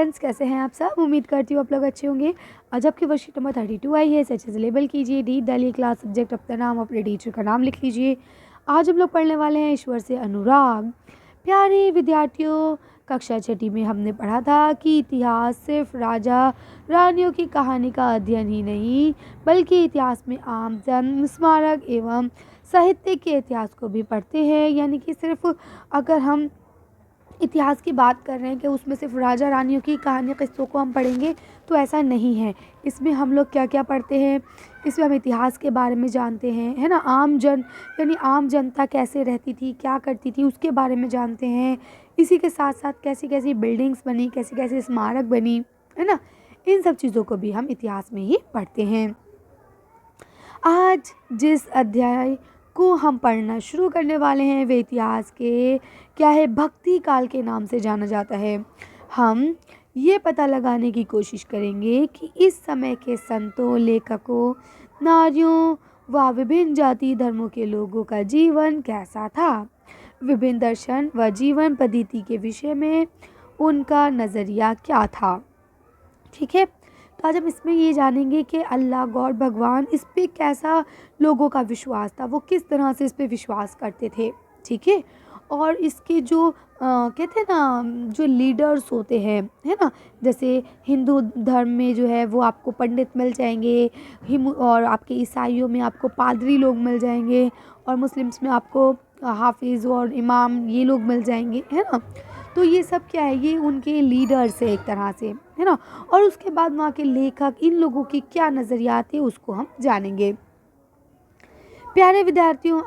Friends, कैसे हैं आप सब? उम्मीद करती हूँ आप लोग अच्छे होंगे। आज आपकी वर्कशीट नंबर 32 आई है। इसे अच्छे से लेबल कीजिए। डी डालिए, क्लास सब्जेक्ट अपना नाम, अपने टीचर का नाम लिख लीजिए। आज हम लोग पढ़ने वाले हैं ईश्वर से अनुराग। प्यारे विद्यार्थियों, कक्षा छठी में हमने पढ़ा था कि इतिहास सिर्फ राजा रानियों की कहानी का अध्ययन ही नहीं, बल्कि इतिहास में आम जन, स्मारक एवं साहित्य के इतिहास को भी पढ़ते हैं। यानी कि सिर्फ अगर हम इतिहास की बात कर रहे हैं कि उसमें सिर्फ राजा रानियों की कहानी किस्सों को हम पढ़ेंगे, तो ऐसा नहीं है। इसमें हम लोग क्या क्या पढ़ते हैं, इसमें हम इतिहास के बारे में जानते हैं, है ना। आम जन यानी आम जनता कैसे रहती थी, क्या करती थी, उसके बारे में जानते हैं। इसी के साथ साथ कैसी कैसी बिल्डिंग्स बनी, कैसी कैसी स्मारक बनी, है ना। इन सब चीज़ों को भी हम इतिहास में ही पढ़ते हैं। आज जिस अध्याय को हम पढ़ना शुरू करने वाले हैं वे इतिहास के क्या है, भक्ति काल के नाम से जाना जाता है। हम ये पता लगाने की कोशिश करेंगे कि इस समय के संतों, लेखकों, नारियों व विभिन्न जाति धर्मों के लोगों का जीवन कैसा था। विभिन्न दर्शन व जीवन पद्धति के विषय में उनका नज़रिया क्या था। ठीक है, तो आज हम इसमें ये जानेंगे कि अल्लाह, गॉड, भगवान, इस पे कैसा लोगों का विश्वास था, वो किस तरह से इस पे विश्वास करते थे। ठीक है, और इसके जो कहते हैं ना, जो लीडर्स होते हैं, है ना, जैसे हिंदू धर्म में जो है वो आपको पंडित मिल जाएंगे, और आपके ईसाइयों में आपको पादरी लोग मिल जाएंगे, और मुस्लिम्स में आपको हाफिज़ और इमाम ये लोग मिल जाएंगे, है ना। तो ये सब क्या है, ये उनके लीडर्स है एक तरह से, है ना। और उसके बाद वहाँ के लेखक, इन लोगों की क्या नज़रियात है उसको हम जानेंगे। प्यारे विद्यार्थियों,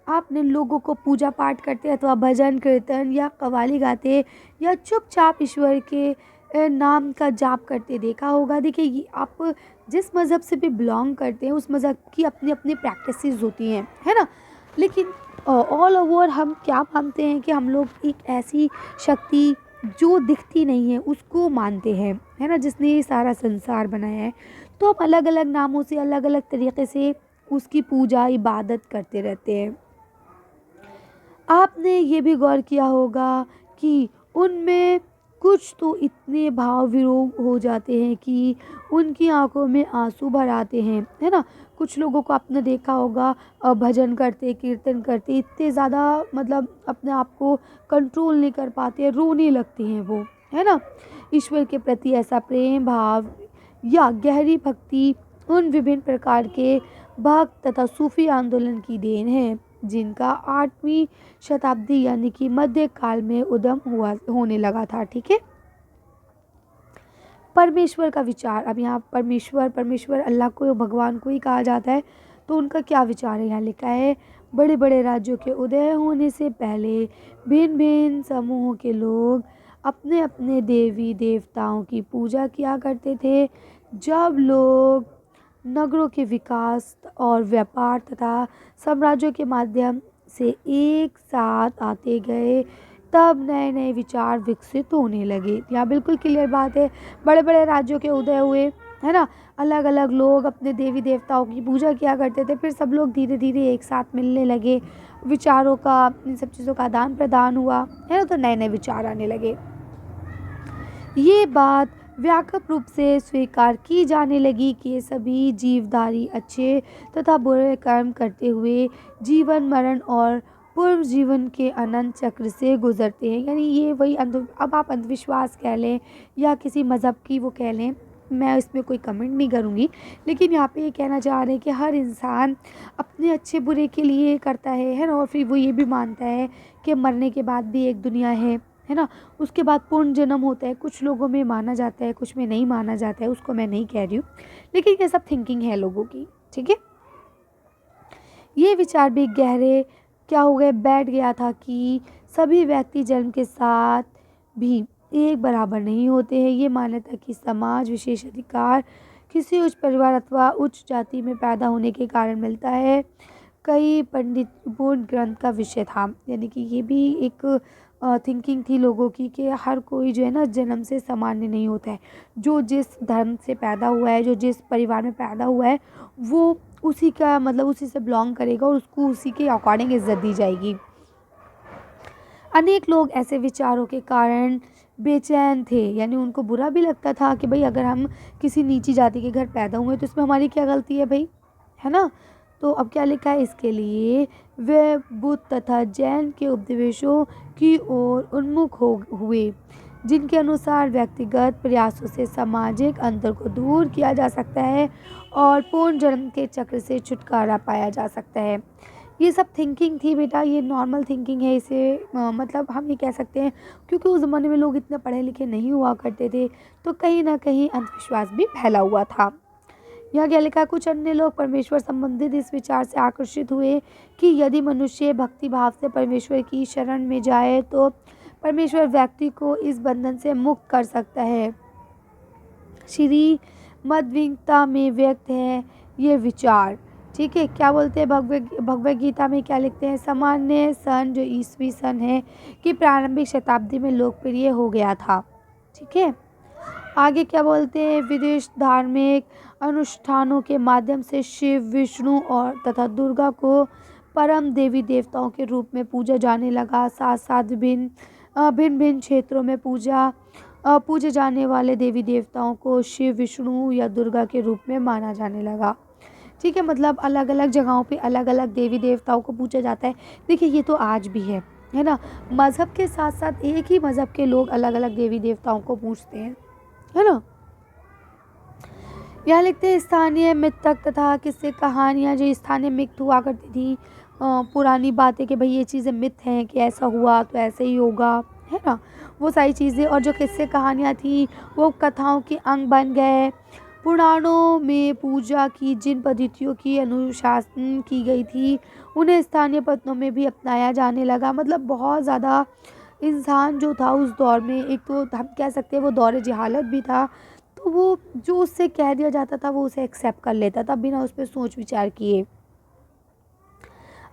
आपने लोगों को पूजा पाठ करते अथवा भजन कीर्तन या कव्वाली गाते या चुपचाप ईश्वर के नाम का जाप करते देखा होगा। देखिए, ये आप जिस मज़हब से भी बिलोंग करते हैं उस मज़हब की अपनी अपनी प्रैक्टिसेस होती हैं, है ना। लेकिन ऑल ओवर हम क्या मानते हैं कि हम लोग एक ऐसी शक्ति जो दिखती नहीं है उसको मानते हैं, है ना, जिसने ये सारा संसार बनाया है। तो हम अलग अलग नामों से, अलग अलग तरीके से उसकी पूजा इबादत करते रहते हैं। आपने ये भी गौर किया होगा कि उनमें कुछ तो इतने भाव विभोर हो जाते हैं कि उनकी आंखों में आंसू भर आते हैं, है ना। कुछ लोगों को आपने देखा होगा भजन करते, कीर्तन करते, इतने ज़्यादा मतलब अपने आप को कंट्रोल नहीं कर पाते, रोने लगते हैं वो, है ना। ईश्वर के प्रति ऐसा प्रेम भाव या गहरी भक्ति उन विभिन्न प्रकार के भक्त तथा सूफी आंदोलन की देन है, जिनका 8वीं शताब्दी यानी कि मध्य काल में उद्गम होने लगा था। ठीक है, परमेश्वर का विचार। अब यहाँ परमेश्वर अल्लाह को, भगवान को ही कहा जाता है। तो उनका क्या विचार है, यहाँ लिखा है, बड़े बड़े राज्यों के उदय होने से पहले भिन्न भिन्न समूहों के लोग अपने अपने देवी देवताओं की पूजा किया करते थे। जब लोग नगरों के विकास और व्यापार तथा साम्राज्यों के माध्यम से एक साथ आते गए, तब नए नए विचार विकसित होने लगे। यहाँ बिल्कुल क्लियर बात है, बड़े बड़े राज्यों के उदय हुए, है ना। अलग अलग लोग अपने देवी देवताओं की पूजा किया करते थे, फिर सब लोग धीरे धीरे एक साथ मिलने लगे, विचारों का, इन सब चीज़ों का आदान प्रदान हुआ, है ना। तो नए नए विचार आने लगे। ये बात व्यापक रूप से स्वीकार की जाने लगी कि सभी जीवधारी अच्छे तथा बुरे कर्म करते हुए जीवन मरण और पूर्व जीवन के अनंत चक्र से गुजरते हैं। यानी ये वही अब आप अंधविश्वास कह लें या किसी मज़हब की वो कह लें, मैं इसमें कोई कमेंट नहीं करूँगी। लेकिन यहाँ पे ये कहना चाह रहे हैं कि हर इंसान अपने अच्छे बुरे के लिए करता है ना। और फिर वो ये भी मानता है कि मरने के बाद भी एक दुनिया है ना। उसके बाद पूर्ण जन्म होता है, कुछ लोगों में माना जाता है, कुछ में नहीं माना जाता है, उसको मैं नहीं कह रही हूँ, लेकिन ये सब थिंकिंग है लोगों की। ठीक है, ये विचार भी गहरे क्या हो गए, बैठ गया था कि सभी व्यक्ति जन्म के साथ भी एक बराबर नहीं होते हैं। ये मान्यता कि समाज विशेष अधिकार किसी उच्च परिवार अथवा उच्च जाति में पैदा होने के कारण मिलता है, कई पंडितपूर्ण ग्रंथ का विषय था। यानी कि ये भी एक थिंकिंग थी लोगों की कि हर कोई जो है ना जन्म से सामान्य नहीं होता है। जो जिस धर्म से पैदा हुआ है, जो जिस परिवार में पैदा हुआ है, वो उसी का मतलब उसी से बिलोंग करेगा और उसको उसी के अकॉर्डिंग इज्जत दी जाएगी। अनेक लोग ऐसे विचारों के कारण बेचैन थे, यानी उनको बुरा भी लगता था कि भाई अगर हम किसी नीची जाति के घर पैदा हुए तो इसमें हमारी क्या गलती है भाई, है ना। तो अब क्या लिखा है, इसके लिए वे बुद्ध तथा जैन के उपदेशों की ओर उन्मुख हो हुए, जिनके अनुसार व्यक्तिगत प्रयासों से सामाजिक अंतर को दूर किया जा सकता है और पूर्ण जन्म के चक्र से छुटकारा पाया जा सकता है। ये सब थिंकिंग थी बेटा, ये नॉर्मल थिंकिंग है। इसे मतलब हम ये कह सकते हैं, क्योंकि उस ज़माने में लोग इतने पढ़े लिखे नहीं हुआ करते थे, तो कहीं ना कहीं अंधविश्वास भी फैला हुआ था। यहाँ क्या लिखा, कुछ अन्य लोग परमेश्वर संबंधित इस विचार से आकर्षित हुए कि यदि मनुष्य भक्ति भाव से परमेश्वर की शरण में जाए तो परमेश्वर व्यक्ति को इस बंधन से मुक्त कर सकता है। श्री मद्विगीता में व्यक्त है ये विचार। ठीक है, क्या बोलते हैं भगवद गीता में क्या लिखते हैं, सामान्य सन जो ईस्वी सन है कि प्रारंभिक शताब्दी में लोकप्रिय हो गया था। ठीक है, आगे क्या बोलते हैं, विदेश धार्मिक अनुष्ठानों के माध्यम से शिव, विष्णु और तथा दुर्गा को परम देवी देवताओं के रूप में पूजा जाने लगा। साथ साथ भिन्न भिन्न क्षेत्रों में पूजे जाने वाले देवी देवताओं को शिव, विष्णु या दुर्गा के रूप में माना जाने लगा। ठीक है, मतलब अलग अलग जगहों पे अलग अलग देवी देवताओं को पूजा जाता है। देखिए ये तो आज भी है ना। मज़हब के साथ साथ एक ही मज़हब के लोग अलग अलग देवी देवताओं को पूजते हैं, है ना। यहाँ लिखते हैं स्थानीय मिथक तथा किस्से कहानियाँ, जो स्थानीय मिथ हुआ करती थी, पुरानी बातें कि भाई ये चीज़ें मिथ हैं कि ऐसा हुआ तो ऐसे ही होगा, है ना, वो सारी चीज़ें। और जो किस्से कहानियाँ थी वो कथाओं के अंग बन गए। पुराणों में पूजा की जिन पद्धतियों की अनुशासन की गई थी उन्हें स्थानीय पत्नों में भी अपनाया जाने लगा। मतलब बहुत ज़्यादा इंसान जो था उस दौर में, एक तो हम कह सकते हैं वो दौर जहालत भी था, तो वो जो उससे कह दिया जाता था वो उसे एक्सेप्ट कर लेता था बिना उस पर सोच विचार किए।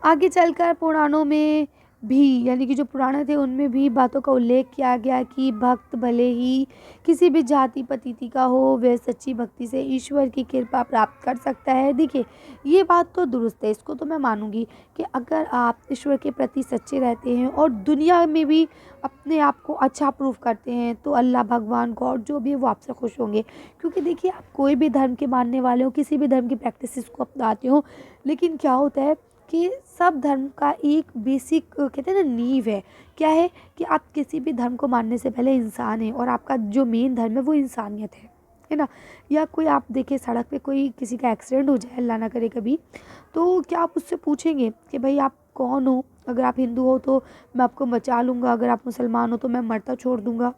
आगे चलकर पुराणों में भी, यानी कि जो पुराण थे उनमें भी बातों का उल्लेख किया गया कि भक्त भले ही किसी भी जाति पतिति का हो, वह सच्ची भक्ति से ईश्वर की कृपा प्राप्त कर सकता है। देखिए ये बात तो दुरुस्त है, इसको तो मैं मानूंगी कि अगर आप ईश्वर के प्रति सच्चे रहते हैं और दुनिया में भी अपने आप को अच्छा प्रूफ करते हैं तो अल्लाह, भगवान, गॉड जो भी है वो आपसे खुश होंगे। क्योंकि देखिए आप कोई भी धर्म के मानने वाले हो, किसी भी धर्म की प्रैक्टिसेस को अपनाते हो, लेकिन क्या होता है कि सब धर्म का एक बेसिक कहते हैं ना नींव है, क्या है कि आप किसी भी धर्म को मानने से पहले इंसान है और आपका जो मेन धर्म है वो इंसानियत है ना। या कोई आप देखिए सड़क पे कोई किसी का एक्सीडेंट हो जाए, अल्लाह ना करे कभी, तो क्या आप उससे पूछेंगे कि भाई आप कौन हो, अगर आप हिंदू हो तो मैं आपको बचा लूँगा, अगर आप मुसलमान हो तो मैं मरता छोड़ दूँगा,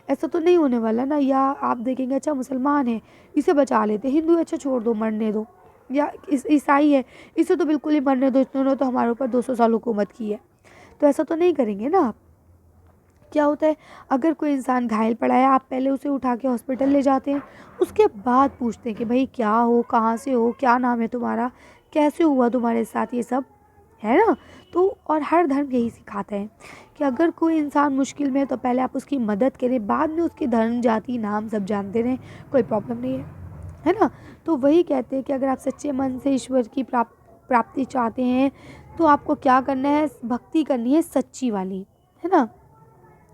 ऐसा तो नहीं होने वाला ना। या आप देखेंगे अच्छा मुसलमान है इसे बचा लेते, हिंदू है अच्छा छोड़ दो मरने दो, या ईसाई है इसे तो बिल्कुल ही मरने दो, इन्होंने तो हमारे ऊपर 200 साल हुकूमत की है, तो ऐसा तो नहीं करेंगे ना आप। क्या होता है, अगर कोई इंसान घायल पड़ा है आप पहले उसे उठा के हॉस्पिटल ले जाते हैं, उसके बाद पूछते हैं कि भाई क्या हो, कहाँ से हो, क्या नाम है तुम्हारा, कैसे हुआ तुम्हारे साथ ये सब, है ना। तो और हर धर्म यही सिखाता है कि अगर कोई इंसान मुश्किल में है तो पहले आप उसकी मदद करें, बाद में उसकी धर्म, जाति, नाम सब जानते रहें, कोई प्रॉब्लम नहीं है ना। तो वही कहते हैं कि अगर आप सच्चे मन से ईश्वर की प्राप्ति चाहते हैं तो आपको क्या करना है, भक्ति करनी है सच्ची वाली, है ना।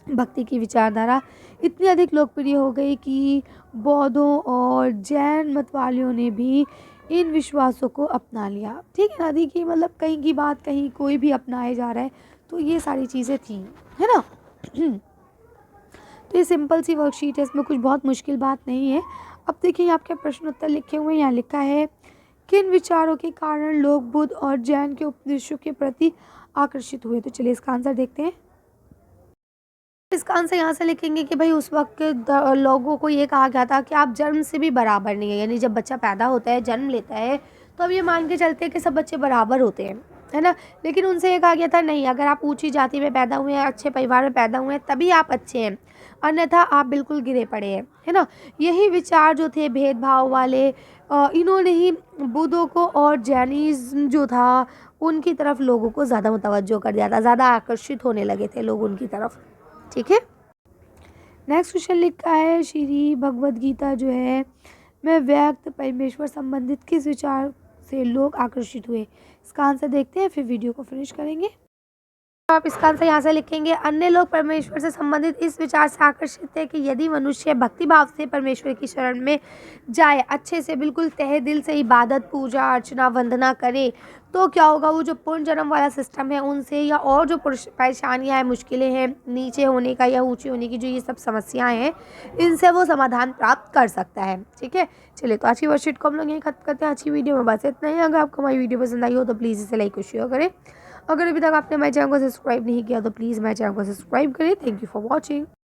भक्ति की विचारधारा इतनी अधिक लोकप्रिय हो गई कि बौद्धों और जैन मत वालियों ने भी इन विश्वासों को अपना लिया। ठीक है ना, देखिए मतलब कहीं की बात कहीं कोई भी अपनाया जा रहा है, तो ये सारी चीज़ें थी, है ना। तो ये सिंपल सी वर्कशीट है, इसमें कुछ बहुत मुश्किल बात नहीं है। अब देखिए आपके प्रश्न उत्तर लिखे हुए हैं, यहाँ लिखा है किन विचारों के कारण लोग बुद्ध और जैन के उपदेशों के प्रति आकर्षित हुए। तो चलिए इसका आंसर देखते हैं। इसका आंसर यहाँ से लिखेंगे कि भाई उस वक्त लोगों को ये कहा गया था कि आप जन्म से भी बराबर नहीं है, यानी जब बच्चा पैदा होता है, जन्म लेता है, तो अब ये मान के चलते हैं कि सब बच्चे बराबर होते हैं, है ना। लेकिन उनसे ये कहा गया था नहीं, अगर आप ऊंची जाति में पैदा हुए हैं, अच्छे परिवार में पैदा हुए हैं, तभी आप अच्छे हैं, अन्यथा आप बिल्कुल गिरे पड़े हैं, है ना। यही विचार जो थे भेदभाव वाले, इन्होंने ही बुद्धों को और जैनिज़्म जो था उनकी तरफ लोगों को ज़्यादा मुतवज्जो कर दिया था, ज़्यादा आकर्षित होने लगे थे लोग उनकी तरफ। ठीक है, नेक्स्ट क्वेश्चन लिखा है श्री भगवद गीता जो है में व्यक्त परमेश्वर संबंधित किस विचार से लोग आकर्षित हुए। इसका आंसर देखते हैं फिर वीडियो को फिनिश करेंगे। आप इसका आंसर यहाँ से लिखेंगे। अन्य लोग परमेश्वर से संबंधित इस विचार से आकर्षित है कि यदि मनुष्य भक्ति भाव से परमेश्वर की शरण में जाए, अच्छे से बिल्कुल तहे दिल से इबादत, पूजा अर्चना, वंदना करे, तो क्या होगा, वो जो पुनर्जन्म वाला सिस्टम है उनसे, या और जो परेशानियाँ हैं, मुश्किलें हैं, नीचे होने का या ऊंचे होने की जो ये सब समस्याएं हैं, इनसे वो समाधान प्राप्त कर सकता है। ठीक है, चलिए तो आज की वर्कशीट को हम लोग यहीं खत्म करते हैं। आज की वीडियो में बस इतना ही। अगर आपको हमारी वीडियो पसंद आई हो तो प्लीज़ इसे लाइक और शेयर करें। अगर अभी तक आपने हमारे चैनल को सब्सक्राइब नहीं किया तो प्लीज़ हमारे चैनल को सब्सक्राइब करें। Thank you for watching.